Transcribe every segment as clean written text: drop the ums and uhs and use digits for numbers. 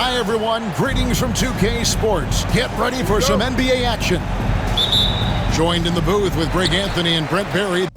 Hi, everyone. Greetings from 2K Sports. Get ready for some NBA action. Joined in the booth with Greg Anthony and Brent Barry.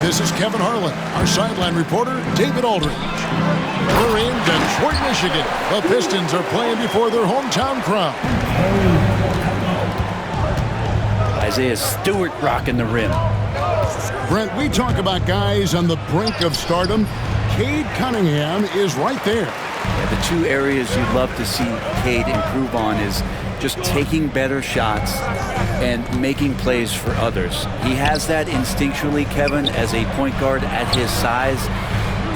This is Kevin Harlan, our sideline reporter, David Aldridge. We're in Detroit, Michigan. The Pistons are playing before their hometown crowd. Isaiah Stewart rocking the rim. Brent, we talk about guys on the brink of stardom. Cade Cunningham is right there. Yeah, the two areas you'd love to see Cade improve on is just taking better shots and making plays for others. He has that instinctually, Kevin, as a point guard at his size.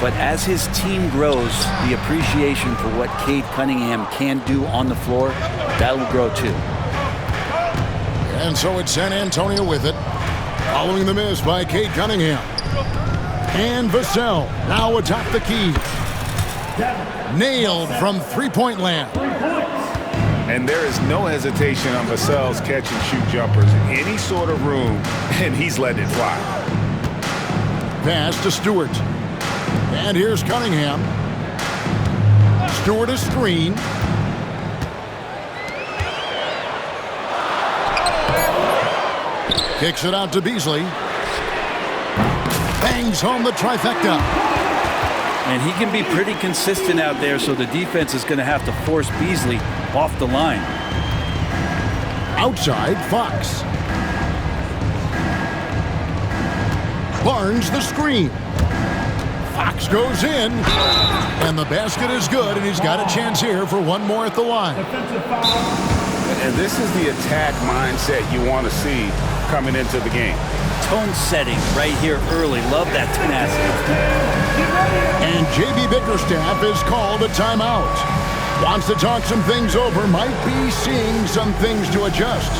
But as his team grows, the appreciation for what Cade Cunningham can do on the floor, that will grow too. And so it's San Antonio with it, following the miss by Cade Cunningham. And Vassell now atop the key. Nailed from three-point land. And there is no hesitation on Vassell's catch-and-shoot jumpers. Any sort of room, and he's letting it fly. Pass to Stewart. And here's Cunningham. Stewart a screen. Kicks it out to Beasley. Bangs home the trifecta. And he can be pretty consistent out there, so the defense is going to have to force Beasley off the line. Outside, Fox. Barnes the screen. Fox goes in. And the basket is good, and he's got a chance here for one more at the line. And this is the attack mindset you want to see coming into the game. Tone setting right here early. Love that tenacity. And J.B. Bickerstaff is called a timeout. Wants to talk some things over. Might be seeing some things to adjust.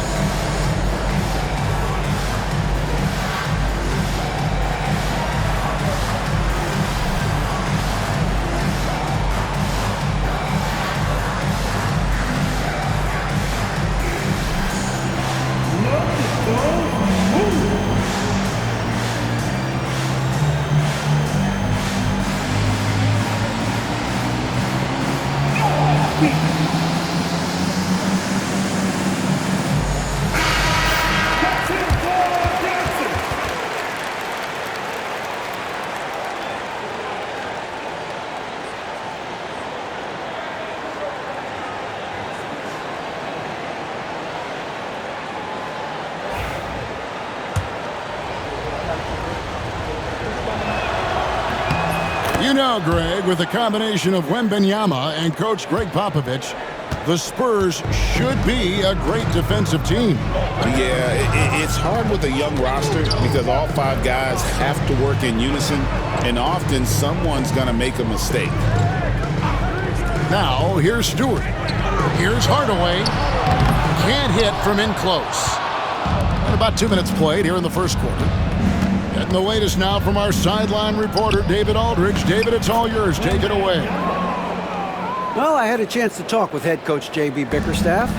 You know, Greg, with the combination of Wembanyama and Coach Greg Popovich, the Spurs should be a great defensive team. Yeah, it's hard with a young roster because all five guys have to work in unison, and often someone's going to make a mistake. Now, here's Stewart. Here's Hardaway. Can't hit from in close. And about 2 minutes played here in the first quarter. Getting the latest now from our sideline reporter, David Aldridge. David, it's all yours. Take it away. Well, I had a chance to talk with head coach J.B. Bickerstaff.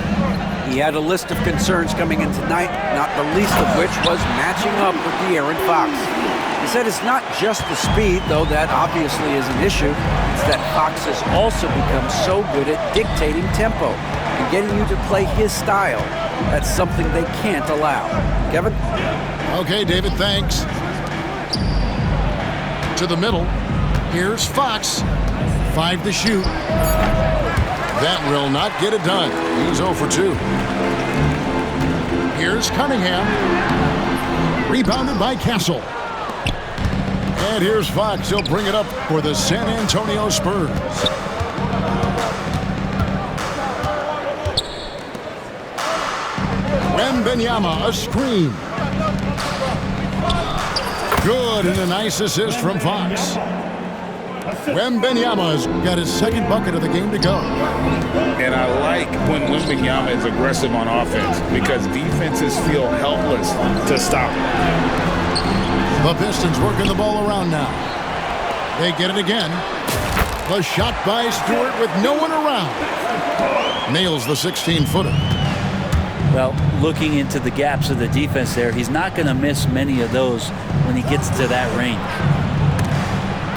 He had a list of concerns coming in tonight, not the least of which was matching up with De'Aaron Fox. He said it's not just the speed, though that obviously is an issue. It's that Fox has also become so good at dictating tempo and getting you to play his style. That's something they can't allow. Kevin? Okay, David, thanks. To the middle. Here's Fox. 5 to shoot. That will not get it done. He's 0 for 2. Here's Cunningham. Rebounded by Castle. And here's Fox. He'll bring it up for the San Antonio Spurs. Wembanyama, a screen. Good, and a nice assist from Fox. Wembanyama's got his second bucket of the game to go. And I like when Wembanyama is aggressive on offense because defenses feel helpless to stop him. The Pistons working the ball around now. They get it again. The shot by Stewart with no one around. Nails the 16-footer. Well, looking into the gaps of the defense there, he's not going to miss many of those when he gets to that range.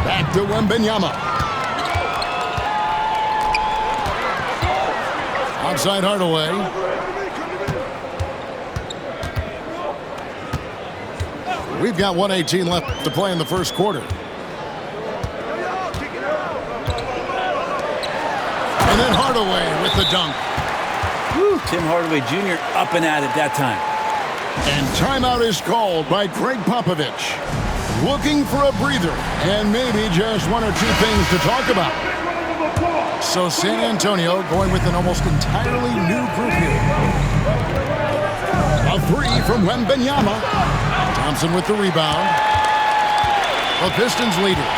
Back to Wembanyama. Outside Hardaway. We've got 1:18 left to play in the first quarter. And then Hardaway with the dunk. Woo, Tim Hardaway Jr. up and at it that time. And timeout is called by Greg Popovich. Looking for a breather and maybe just one or two things to talk about. So San Antonio going with an almost entirely new group here. A three from Wembanyama. Thompson with the rebound. The Pistons lead it.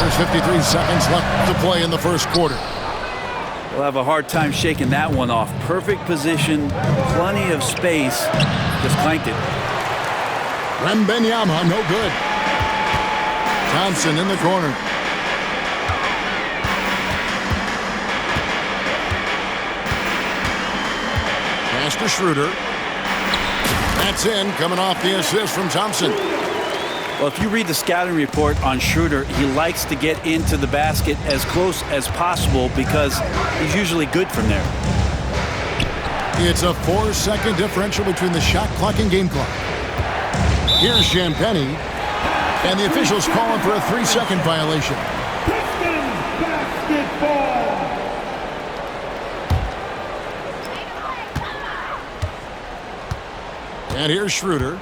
There's 53 seconds left to play in the first quarter. We'll have a hard time shaking that one off. Perfect position, plenty of space. Just clanked it. Wembanyama, no good. Thompson in the corner. Pass to Schroeder. That's in, coming off the assist from Thompson. Well, if you read the scouting report on Schroeder, he likes to get into the basket as close as possible because he's usually good from there. It's a 4-second differential between the shot clock and game clock. Here's Champagnie, and the officials calling for a 3-second violation. Pistons basketball. And here's Schroeder.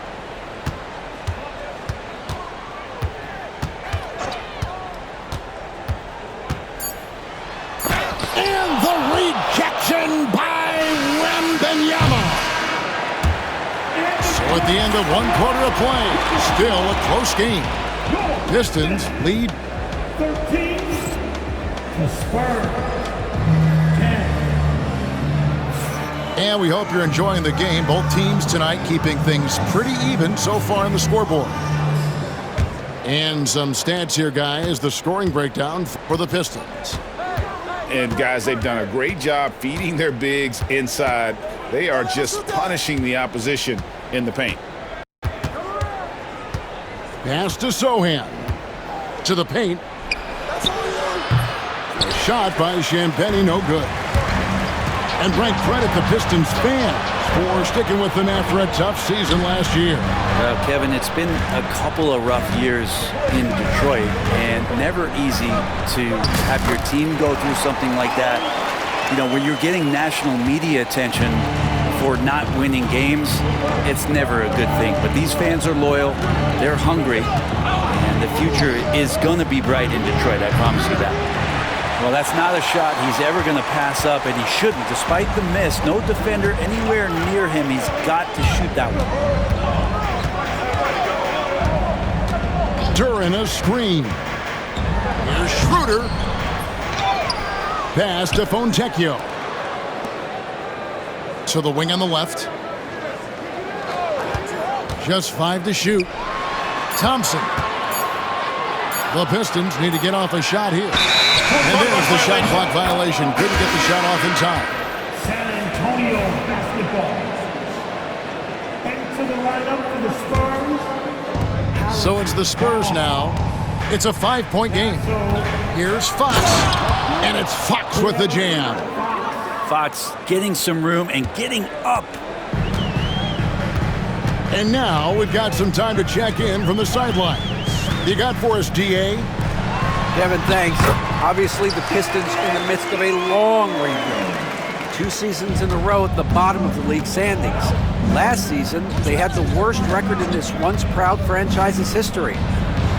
And the rejection by Wembanyama. So at the end of one quarter of play, still a close game. Pistons lead 13 to Spurs 10. And we hope you're enjoying the game. Both teams tonight keeping things pretty even so far on the scoreboard. And some stats here, guys. The scoring breakdown for the Pistons. And, guys, they've done a great job feeding their bigs inside. They are just punishing the opposition in the paint. Pass to Sohan. To the paint. A shot by Champagnie, no good. And rank credit the Pistons fans for sticking with them after a tough season last year. Kevin, it's been a couple of rough years in Detroit and never easy to have your team go through something like that. You know, when you're getting national media attention for not winning games, it's never a good thing. But these fans are loyal, they're hungry, and the future is going to be bright in Detroit, I promise you that. Well, that's not a shot he's ever going to pass up, and he shouldn't. Despite the miss, no defender anywhere near him. He's got to shoot that one. Duran a screen. Here's Schroeder. Pass to Fontecchio. To the wing on the left. Just 5 to shoot. Thompson. The Pistons need to get off a shot here. And there's the shot clock violation. Couldn't get the shot off in time. San Antonio basketball. Into the lineup for the Spurs. So it's the Spurs now. It's a 5-point game. Here's Fox. And it's Fox with the jam. Fox getting some room and getting up. And now we've got some time to check in from the sidelines. You got for us, DA? Kevin, thanks. Obviously, the Pistons in the midst of a long rebuild. 2 seasons in a row at the bottom of the league standings. Last season, they had the worst record in this once proud franchise's history.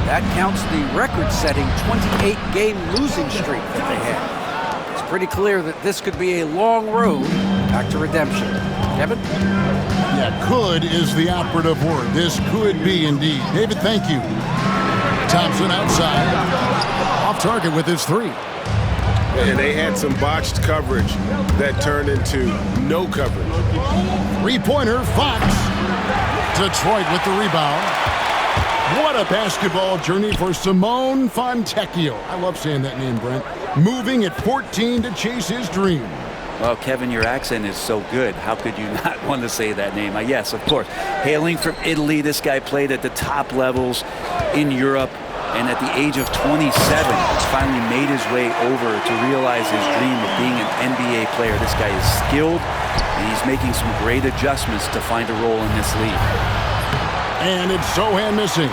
That counts the record-setting 28-game losing streak that they had. It's pretty clear that this could be a long road back to redemption. Kevin? Yeah, could is the operative word. This could be indeed. David, thank you. Thompson outside. Off target with his 3. And they had some botched coverage that turned into no coverage. 3-pointer, Fox. Detroit with the rebound. What a basketball journey for Simone Fontecchio. I love saying that name, Brent. Moving at 14 to chase his dream. Well, Kevin, your accent is so good. How could you not want to say that name? Yes, of course. Hailing from Italy, this guy played at the top levels in Europe. And at the age of 27, finally made his way over to realize his dream of being an NBA player. This guy is skilled, and he's making some great adjustments to find a role in this league. And it's Sochan missing.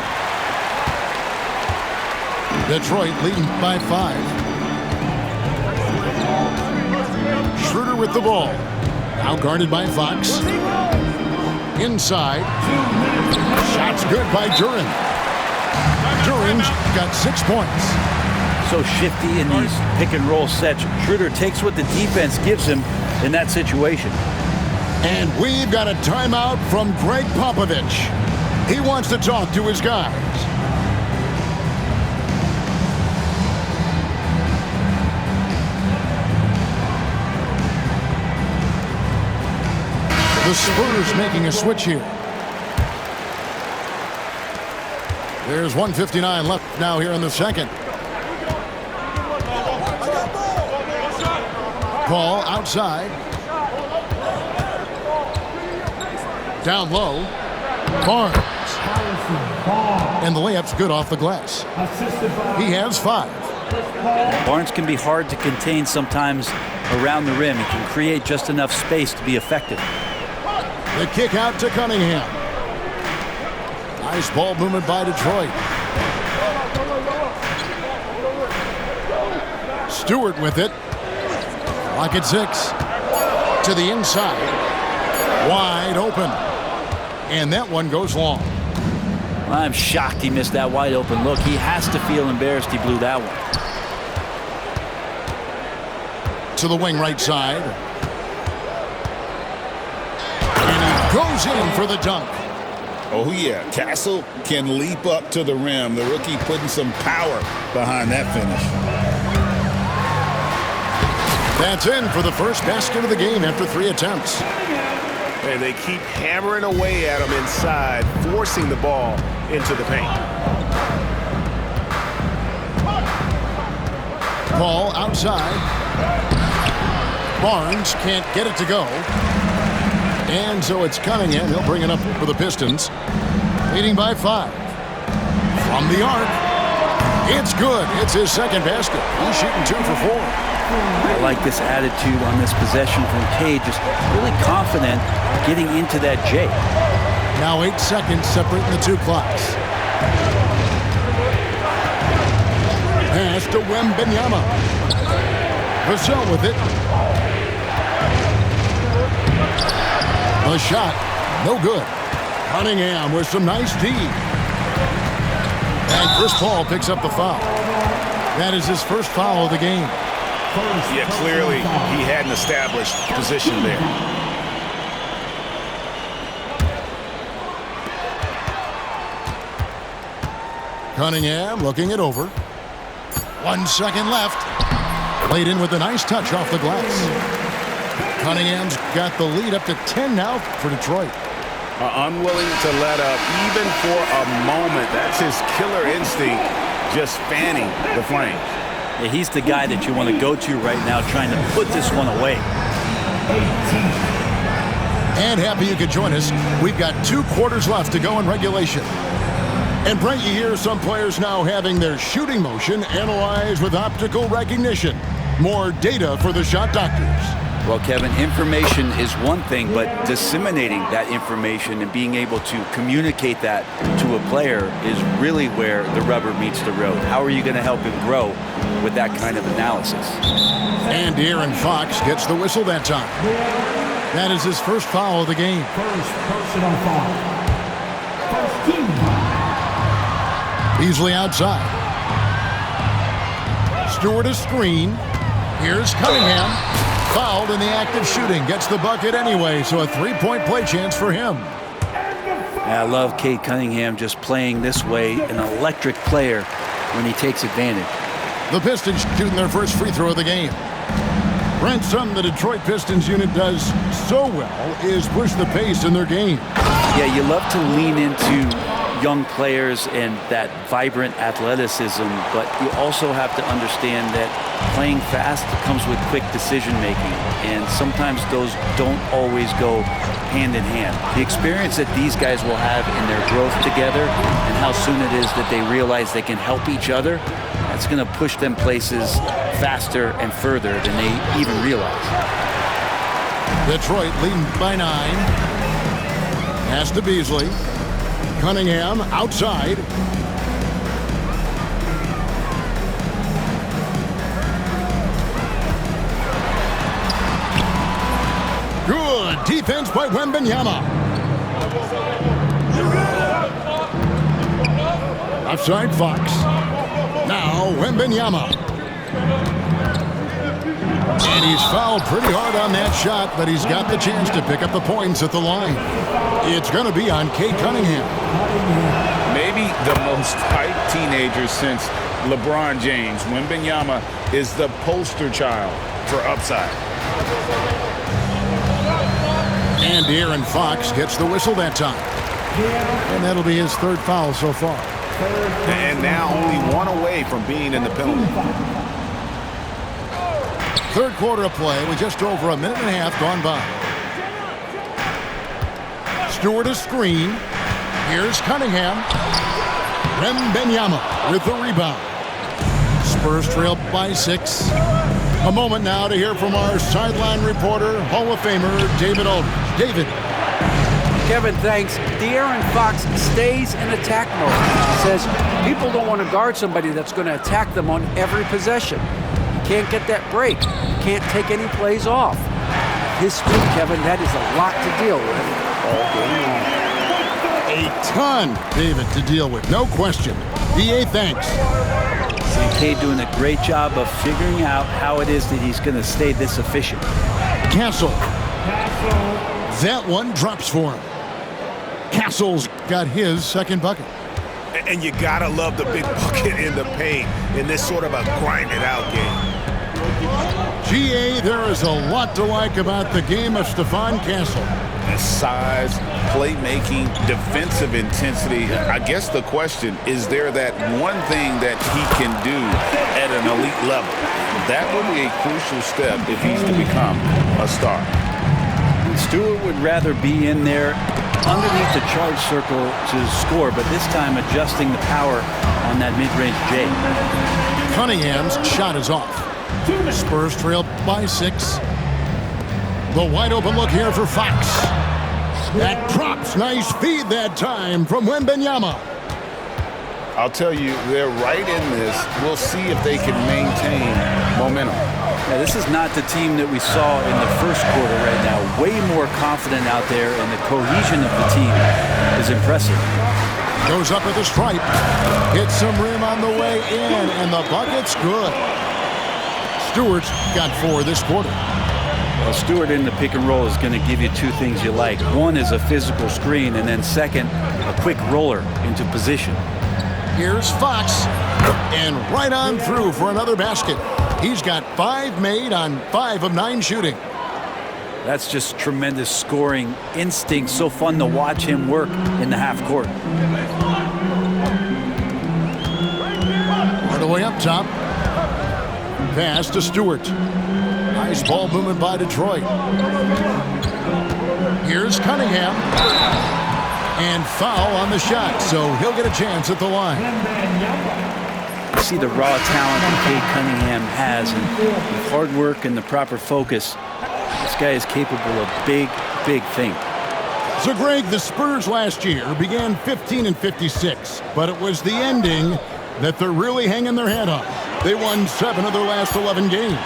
Detroit leading by 5. Schroeder with the ball. Now guarded by Fox. Inside. Shots good by Duren. Duren's got 6 points. So shifty in these pick-and-roll sets. Schroeder takes what the defense gives him in that situation. And we've got a timeout from Greg Popovich. He wants to talk to his guys. The Spurs making a switch here. There's 1:59 left now here in the second. Ball outside. Down low. Barnes. And the layup's good off the glass. He has 5. Barnes can be hard to contain sometimes around the rim. He can create just enough space to be effective. The kick out to Cunningham. Nice ball movement by Detroit. Stewart with it. Lock at 6. To the inside. Wide open. And that one goes long. I'm shocked he missed that wide open look. He has to feel embarrassed he blew that one. To the wing right side. And he goes in for the dunk. Oh, yeah. Castle can leap up to the rim. The rookie putting some power behind that finish. That's in for the first basket of the game after 3 attempts. And they keep hammering away at him inside, forcing the ball into the paint. Ball outside. Barnes can't get it to go. And so it's Cunningham. He'll bring it up for the Pistons. Leading by 5. From the arc. It's good. It's his second basket. He's shooting 2 for 4. I like this attitude on this possession from Cade. Just really confident getting into that J. Now 8 seconds separating the 2 clocks. Pass to Wembanyama. Vassell with it. The shot, no good. Cunningham with some nice D. And Chris Paul picks up the foul. That is his first foul of the game. Yeah, clearly he had an established position there. Cunningham looking it over. 1 second left. Played in with a nice touch off the glass. Cunningham's got the lead up to 10 now for Detroit. Unwilling to let up even for a moment. That's his killer instinct, just fanning the flames. Yeah, he's the guy that you want to go to right now trying to put this one away. And happy you could join us. We've got 2 quarters left to go in regulation. And Brent, you hear some players now having their shooting motion analyzed with optical recognition. More data for the shot doctors. Well, Kevin, information is one thing, but disseminating that information and being able to communicate that to a player is really where the rubber meets the road. How are you going to help him grow with that kind of analysis? And De'Aaron Fox gets the whistle that time. That is his first foul of the game. First personal foul. First team foul. Beasley outside. Stewart a screen. Here's Cunningham. Fouled in the act of shooting. Gets the bucket anyway, so a 3-point play chance for him. I love Cade Cunningham just playing this way, an electric player when he takes advantage. The Pistons shooting their first free throw of the game. Brent, something the Detroit Pistons unit does so well is push the pace in their game. Yeah, you love to lean into young players and that vibrant athleticism, but you also have to understand that playing fast comes with quick decision making, and sometimes those don't always go hand in hand. The experience that these guys will have in their growth together and how soon it is that they realize they can help each other, that's going to push them places faster and further than they even realize. Detroit leading by 9. Pass to Beasley. Cunningham outside. Good defense by Wembanyama. Offside Fox. Now Wembanyama. And he's fouled pretty hard on that shot, but he's got the chance to pick up the points at the line. It's going to be on Cade Cunningham. Maybe the most hyped teenager since LeBron James. Wembanyama is the poster child for upside. And De'Aaron Fox gets the whistle that time. And that'll be his 3rd foul so far. And now only 1 away from being in the penalty. 3rd quarter of play with just over a minute and a half gone by. Stewart a screen. Here's Cunningham. Wembanyama with the rebound. Spurs trail by 6. A moment now to hear from our sideline reporter, Hall of Famer David Aldridge. David. Kevin, thanks. De'Aaron Fox stays in attack mode. He says people don't want to guard somebody that's going to attack them on every possession. You can't get that break. You can't take any plays off. His speed, Kevin, that is a lot to deal with all game long. A ton, David, to deal with. No question. DA, thanks. And Cade doing a great job of figuring out how it is that he's going to stay this efficient. Castle. That one drops for him. Castle's got his 2nd bucket. And you gotta love the big bucket in the paint in this sort of a grind-it-out game. GA, there is a lot to like about the game of Stephon Castle. His size, playmaking, defensive intensity. I guess the question, is there that one thing that he can do at an elite level? That would be a crucial step if he's to become a star. Stewart would rather be in there underneath the charge circle to score, but this time adjusting the power on that mid-range J. Cunningham's shot is off. Spurs trail by 6. The wide open look here for Fox. That drops. Nice feed that time from Wembanyama. I'll tell you, they're right in this. We'll see if they can maintain momentum. Yeah, this is not the team that we saw in the 1st quarter right now. Way more confident out there, and the cohesion of the team is impressive. Goes up at the stripe. Hits some rim on the way in, and the bucket's good. Stewart's got 4 this quarter. Well, Stewart in the pick and roll is going to give you 2 things you like. One is a physical screen, and then second, a quick roller into position. Here's Fox, and right on through for another basket. He's got 5 made on 5 of 9 shooting. That's just tremendous scoring instinct. So fun to watch him work in the half court. Right away up top. Pass to Stewart. Nice ball movement by Detroit. Here's Cunningham. And foul on the shot, so he'll get a chance at the line. You see the raw talent that Cade Cunningham has, and with hard work and the proper focus, this guy is capable of big, big things. So, Greg, the Spurs last year began 15-56, but it was the ending that they're really hanging their head on. They won 7 of their last 11 games.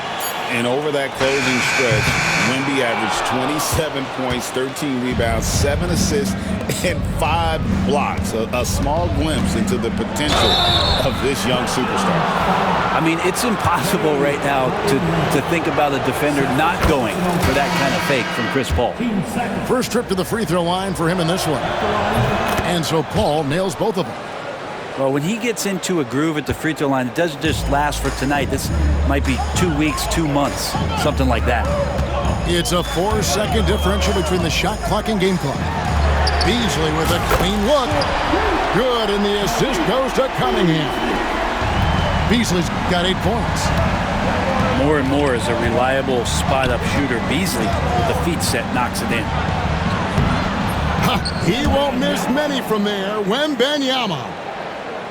And over that closing stretch, Wemby averaged 27 points, 13 rebounds, 7 assists, and 5 blocks. A small glimpse into the potential of this young superstar. I mean, it's impossible right now to think about a defender not going for that kind of fake from Chris Paul. First trip to the free throw line for him in this one. And so Paul nails both of them. Well, when he gets into a groove at the free throw line, it doesn't just last for tonight. This might be 2 weeks, 2 months, something like that. It's a 4-second differential between the shot clock and game clock. Beasley with a clean look. Good, and the assist goes to Cunningham. Beasley's got 8 points. More and more as a reliable spot-up shooter. Beasley, with the feet set, knocks it in. He won't miss many from there. Wembanyama.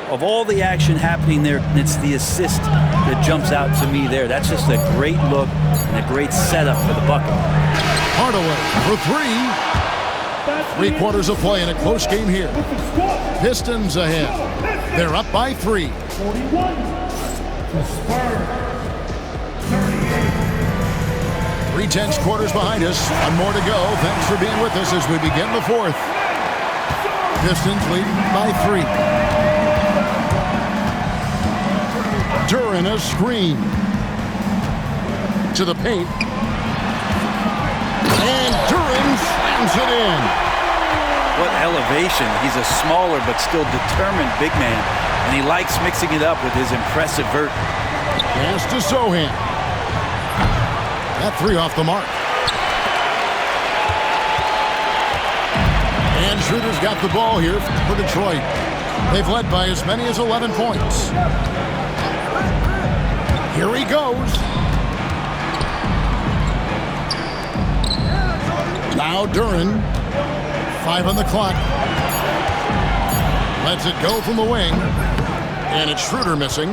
Of all the action happening there, it's the assist that jumps out to me there. That's just a great look and a great setup for the bucket. Hardaway for 3. 3 quarters of play in a close game here. Pistons ahead. They're up by 3. 41. The Spurs. 3 quarters behind us. One more to go. Thanks for being with us as we begin the 4th. Pistons leading by 3. Duran a screen. To the paint. And Duran slams it in. What elevation. He's a smaller but still determined big man. And he likes mixing it up with his impressive vert. Pass to Sohan. That 3 off the mark. And Schroeder's got the ball here for Detroit. They've led by as many as 11 points. Here he goes. Now Duran. 5 on the clock. Lets it go from the wing. And it's Schroeder missing.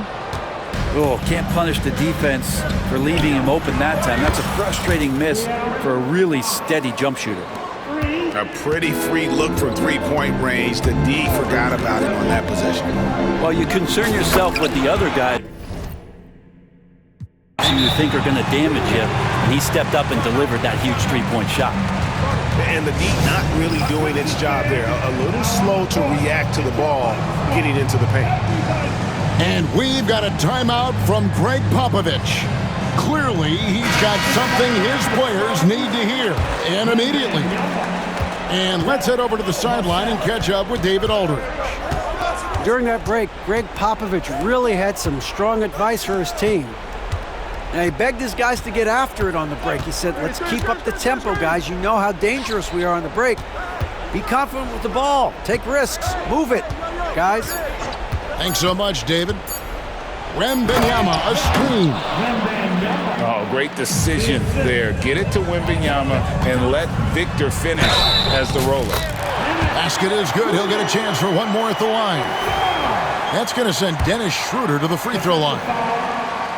Oh, can't punish the defense for leaving him open that time. That's a frustrating miss for a really steady jump shooter. A pretty free look from three-point range. The D forgot about it on that possession. Well, you concern yourself with the other guy you think are going to damage you, and he stepped up and delivered that huge three-point shot. And the D not really doing its job there. A little slow to react to the ball getting into the paint. And we've got a timeout from Greg Popovich. Clearly, he's got something his players need to hear, and immediately. And let's head over to the sideline and catch up with David Aldridge. During that break, Greg Popovich really had some strong advice for his team. Now, he begged his guys to get after it on the break. He said, let's keep up the tempo, guys. You know how dangerous we are on the break. Be confident with the ball. Take risks. Move it, guys. Thanks so much, David. Wembanyama, a screen. Oh, great decision there. Get it to Wembanyama and let Victor finish as the roller. Basket is good. He'll get a chance for one more at the line. That's going to send Dennis Schroeder to the free throw line.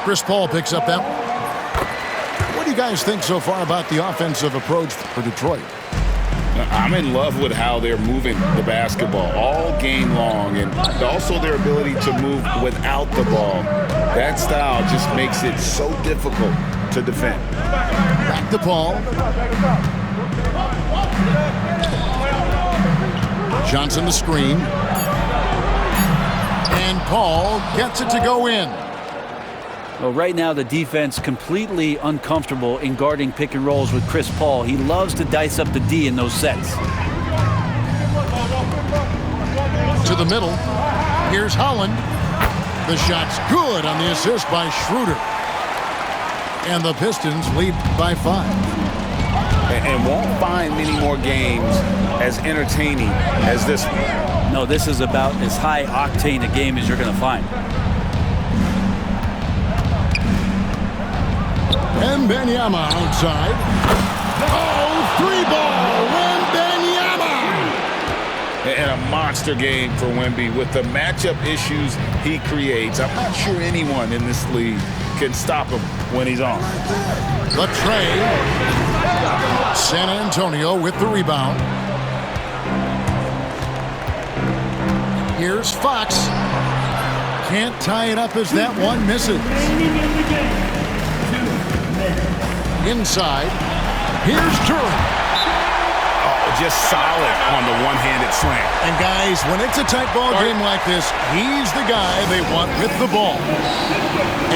Chris Paul picks up that one. What do you guys think so far about the offensive approach for Detroit? I'm in love with how they're moving the basketball all game long, and also their ability to move without the ball. That style just makes it so difficult to defend. Back to Paul. Johnson the screen. And Paul gets it to go in. Well, right now the defense completely uncomfortable in guarding pick and rolls with Chris Paul. He loves to dice up the D in those sets. To the middle. Here's Holland. The shot's good on the assist by Schroeder. And the Pistons lead by 5. And won't find many more games as entertaining as this one. No, this is about as high octane a game as you're going to find. Wembanyama outside. Oh, 3-ball. Wembanyama. And a monster game for Wemby with the matchup issues he creates. I'm not sure anyone in this league can stop him when he's on. The tray. San Antonio with the rebound. Here's Fox. Can't tie it up as that one misses. Inside. Here's Duran. Oh, just solid on the one-handed slam. And guys, when it's a tight ball game like this, he's the guy they want with the ball.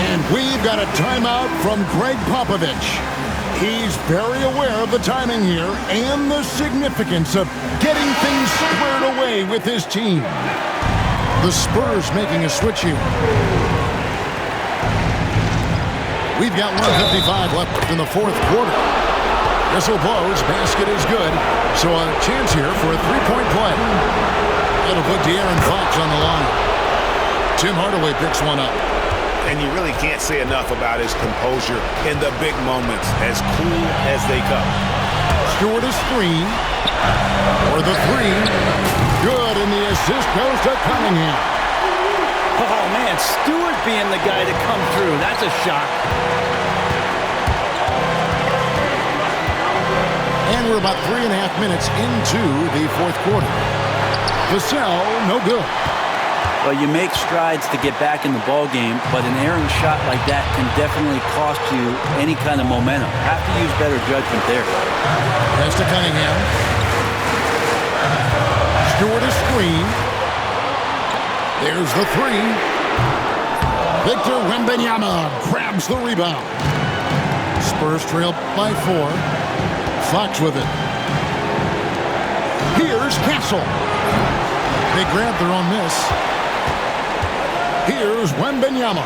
And we've got a timeout from Greg Popovich. He's very aware of the timing here and the significance of getting things squared away with his team. The Spurs making a switch here. We've got 1:55 left in the 4th quarter. Whistle blows, basket is good. So a chance here for a three-point play. It'll put De'Aaron Fox on the line. Tim Hardaway picks one up. And you really can't say enough about his composure in the big moments, as cool as they come. Stewart is screen. For the three. Good, and the assist goes to Cunningham. Oh, man, Stewart being the guy to come through. That's a shock. And we're about 3.5 minutes into the fourth quarter. Vassell, no good. Well, you make strides to get back in the ball game, but an errant shot like that can definitely cost you any kind of momentum. Have to use better judgment there. Pass to Cunningham. Stewart is screen. There's the three. Victor Wembanyama grabs the rebound. Spurs trail by 4. Fox with it. Here's Castle. They grab their own miss. Here's Wembanyama.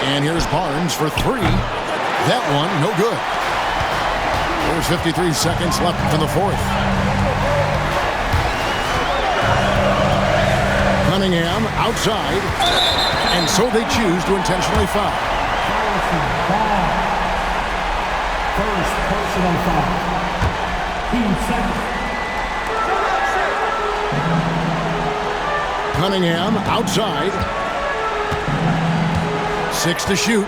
And here's Barnes for 3. That one, no good. There's 53 seconds left in the fourth. Cunningham outside. And so they choose to intentionally foul. First personal foul. Team second. Cunningham outside. 6 to shoot.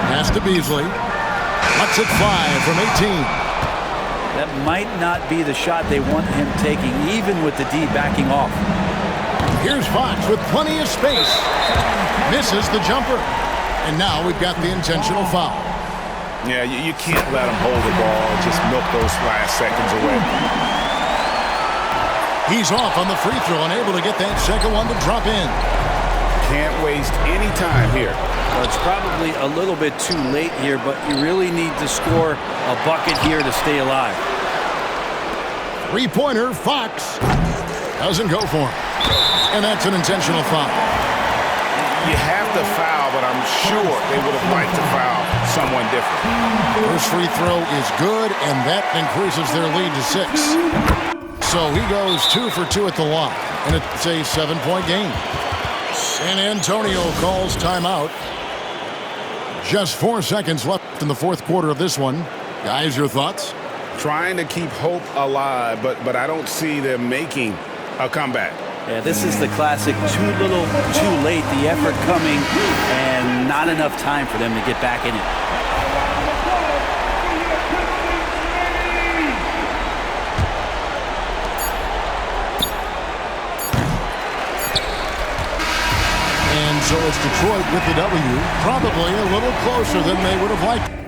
Pass to Beasley. Lets it fly from 18. That might not be the shot they want him taking, even with the D backing off. Here's Fox with plenty of space. Misses the jumper. And now we've got the intentional foul. Yeah, you can't let him hold the ball and just milk those last seconds away. He's off on the free throw and able to get that second one to drop in. Can't waste any time here. Well, it's probably a little bit too late here, but you really need to score a bucket here to stay alive. Three-pointer, Fox. Doesn't go for him. And that's an intentional foul. You have to foul, but I'm sure they would have liked to foul someone different. First free throw is good, and that increases their lead to 6. So he goes 2 for 2 at the line, and it's a 7-point game. San Antonio calls timeout. Just 4 seconds left in the fourth quarter of this one. Guys, your thoughts? Trying to keep hope alive, but I don't see them making a comeback. Yeah, this is the classic too little, too late. The effort coming and not enough time for them to get back in it. And so it's Detroit with the W, probably a little closer than they would have liked.